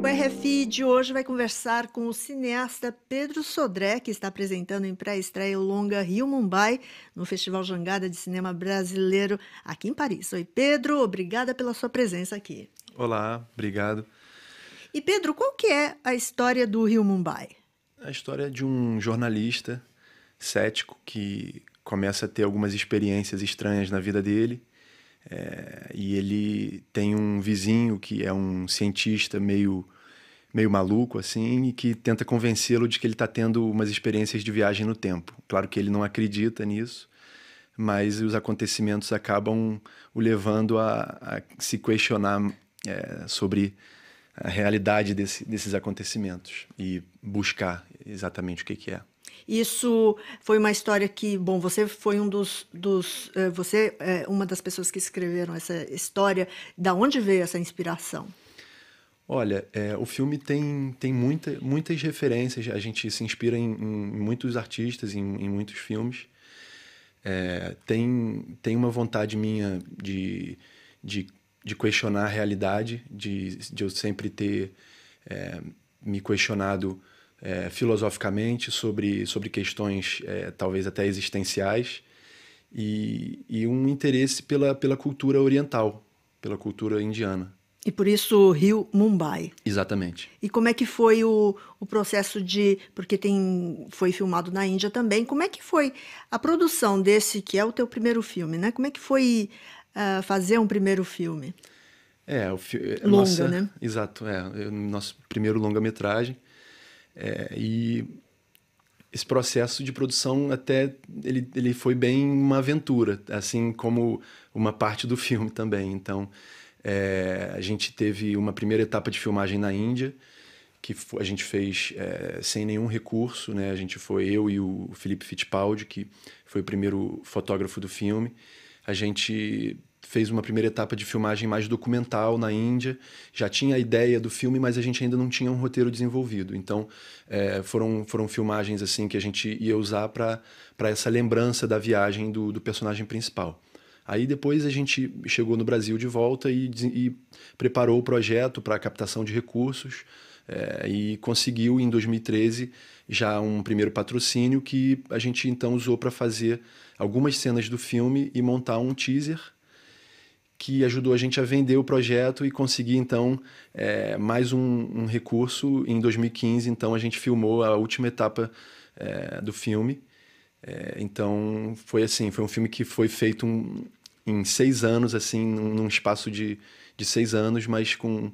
O RFI de hoje vai conversar com o cineasta Pedro Sodré, que está apresentando em pré-estreia o longa Rio Mumbai, no Festival Jangada de Cinema Brasileiro, aqui em Paris. Oi, Pedro, obrigada pela sua presença aqui. Olá, obrigado. E, Pedro, qual que é a história do Rio Mumbai? A história de um jornalista cético que começa a ter algumas experiências estranhas na vida dele. E ele tem um vizinho que é um cientista meio maluco, assim, e que tenta convencê-lo de que ele está tendo umas experiências de viagem no tempo. Claro que ele não acredita nisso, mas os acontecimentos acabam o levando a se questionar sobre a realidade desses acontecimentos e buscar exatamente o que é. Isso foi uma história que, bom, você foi você é uma das pessoas que escreveram essa história. Da onde veio essa inspiração? Olha, o filme tem muitas referências, a gente se inspira em muitos artistas, em muitos filmes. Tem uma vontade minha de questionar a realidade, de eu sempre ter me questionado filosoficamente sobre questões talvez até existenciais e um interesse pela cultura oriental, pela cultura indiana. E por isso Rio Mumbai. Exatamente. E como é que foi o processo porque foi filmado na Índia também, como é que foi a produção desse, que é o teu primeiro filme, né? Como é que foi fazer um primeiro filme? Longa, né? Exato, nosso primeiro longa-metragem. E esse processo de produção até ele foi bem uma aventura, assim como uma parte do filme também. Então, a gente teve uma primeira etapa de filmagem na Índia, que a gente fez sem nenhum recurso, né? Eu e o Felipe Fittipaldi, que foi o primeiro fotógrafo do filme. A gente fez uma primeira etapa de filmagem mais documental na Índia. Já tinha a ideia do filme, mas a gente ainda não tinha um roteiro desenvolvido. Então, foram filmagens assim que a gente ia usar para essa lembrança da viagem do personagem principal. Aí depois a gente chegou no Brasil de volta e preparou o projeto para a captação de recursos e conseguiu, em 2013, já um primeiro patrocínio que a gente então usou para fazer algumas cenas do filme e montar um teaser que ajudou a gente a vender o projeto e conseguir, então, mais um recurso. Em 2015, então, a gente filmou a última etapa do filme. Então, foi um filme que foi feito em 6 anos, assim, num espaço de 6 anos, mas com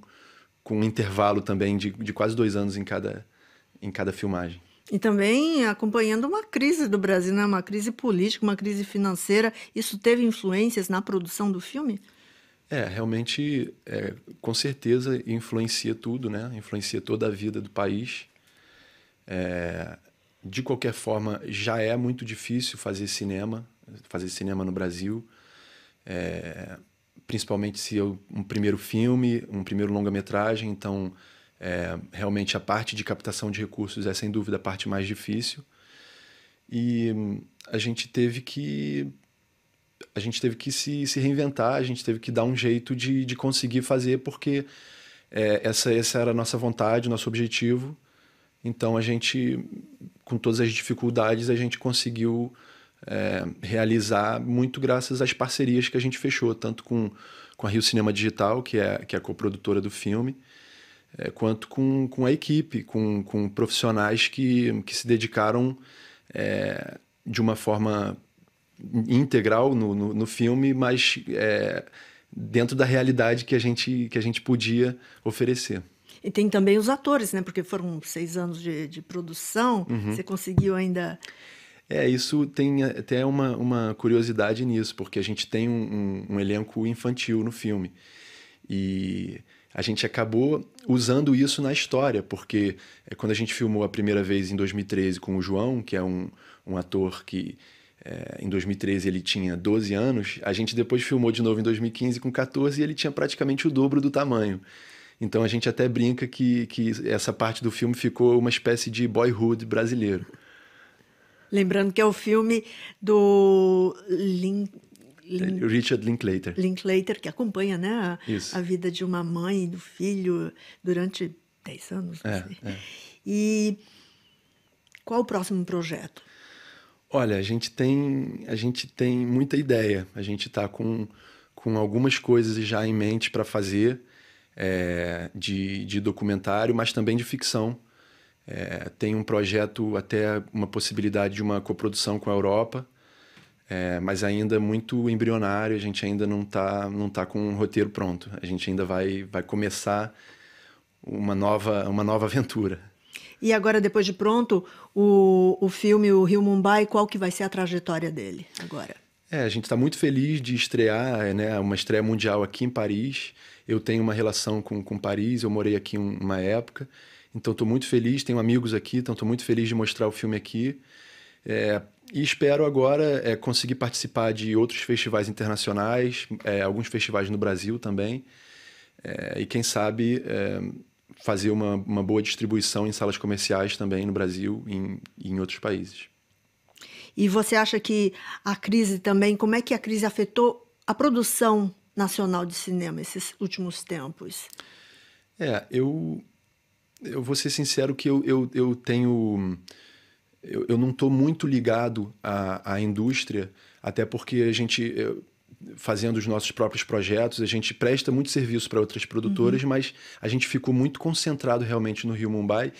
um intervalo também de quase 2 anos em cada filmagem. E também acompanhando uma crise do Brasil, né? Uma crise política, uma crise financeira. Isso teve influências na produção do filme? Realmente, com certeza influencia tudo, né? Influencia toda a vida do país. De qualquer forma, já é muito difícil fazer cinema no Brasil. Principalmente se é um primeiro filme, um primeiro longa-metragem. Então, realmente a parte de captação de recursos é sem dúvida a parte mais difícil. E a gente teve que se reinventar, a gente teve que dar um jeito de conseguir fazer, porque essa era a nossa vontade, o nosso objetivo. Então, a gente, com todas as dificuldades, a gente conseguiu realizar muito graças às parcerias que a gente fechou, tanto com a Rio Cinema Digital, que é a coprodutora do filme, quanto com a equipe, com profissionais que se dedicaram de uma forma integral no filme, mas dentro da realidade que a gente podia oferecer. E tem também os atores, né? Porque foram 6 anos de produção. Uhum. Você conseguiu ainda... Isso tem até uma curiosidade nisso, porque a gente tem um elenco infantil no filme. E a gente acabou usando isso na história, porque quando a gente filmou a primeira vez em 2013 com o João, que é um ator que em 2013 ele tinha 12 anos, a gente depois filmou de novo em 2015 com 14 e ele tinha praticamente o dobro do tamanho. Então a gente até brinca que essa parte do filme ficou uma espécie de Boyhood brasileiro. Lembrando que é o filme do Richard Linklater. Linklater, que acompanha, né, Isso. a vida de uma mãe e do filho durante 10 anos, não É, sei. é. E qual o próximo projeto? Olha, a gente tem muita ideia. A gente está com algumas coisas já em mente para fazer, de documentário, mas também de ficção. Tem um projeto, até uma possibilidade de uma coprodução com a Europa, mas ainda muito embrionário. A gente ainda não tá com um roteiro pronto. A gente ainda vai começar uma nova aventura. E agora, depois de pronto, o filme, o Rio Mumbai, qual que vai ser a trajetória dele agora? A gente está muito feliz de estrear, né, uma estreia mundial aqui em Paris. Eu tenho uma relação com Paris, eu morei aqui uma época, então estou muito feliz, tenho amigos aqui, então estou muito feliz de mostrar o filme aqui. E espero agora conseguir participar de outros festivais internacionais, alguns festivais no Brasil também, e quem sabe fazer uma boa distribuição em salas comerciais também no Brasil e em outros países. E você acha que a crise também, como é que a crise afetou a produção nacional de cinema esses últimos tempos? Eu vou ser sincero que eu tenho. Eu não estou muito ligado à indústria, até porque a gente, fazendo os nossos próprios projetos, a gente presta muito serviço para outras produtoras, mas a gente ficou muito concentrado realmente no Rio Mumbai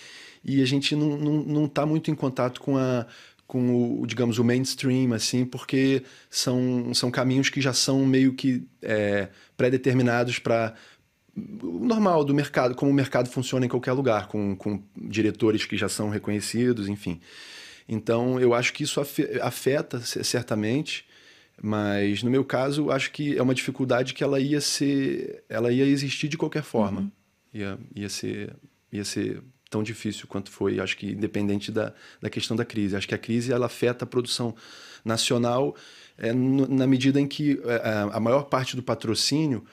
e a gente não está muito em contato com o, digamos, o mainstream, assim, porque são caminhos que já são meio que pré-determinados para o normal do mercado, como o mercado funciona em qualquer lugar, com diretores que já são reconhecidos, enfim. Então, eu acho que isso afeta certamente, mas no meu caso, acho que é uma dificuldade que ela ia existir de qualquer forma. Ia ser tão difícil quanto foi, acho que independente da questão da crise. Acho que a crise ela afeta a produção nacional na medida em que a maior parte do patrocínio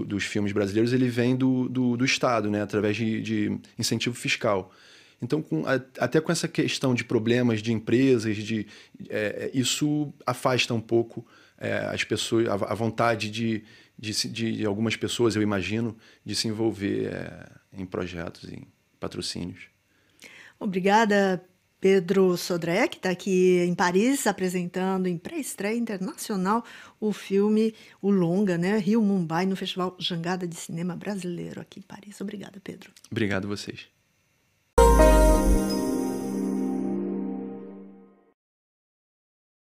dos filmes brasileiros ele vem do Estado, né, através de incentivo fiscal. Então, até com essa questão de problemas de empresas, isso afasta um pouco as pessoas, a vontade de algumas pessoas, eu imagino, de se envolver em projetos, em patrocínios. Obrigada, Pedro Sodré, que está aqui em Paris apresentando em pré-estreia internacional o filme, o longa, né, Rio Mumbai, no Festival Jangada de Cinema Brasileiro aqui em Paris. Obrigada, Pedro. Obrigado a vocês.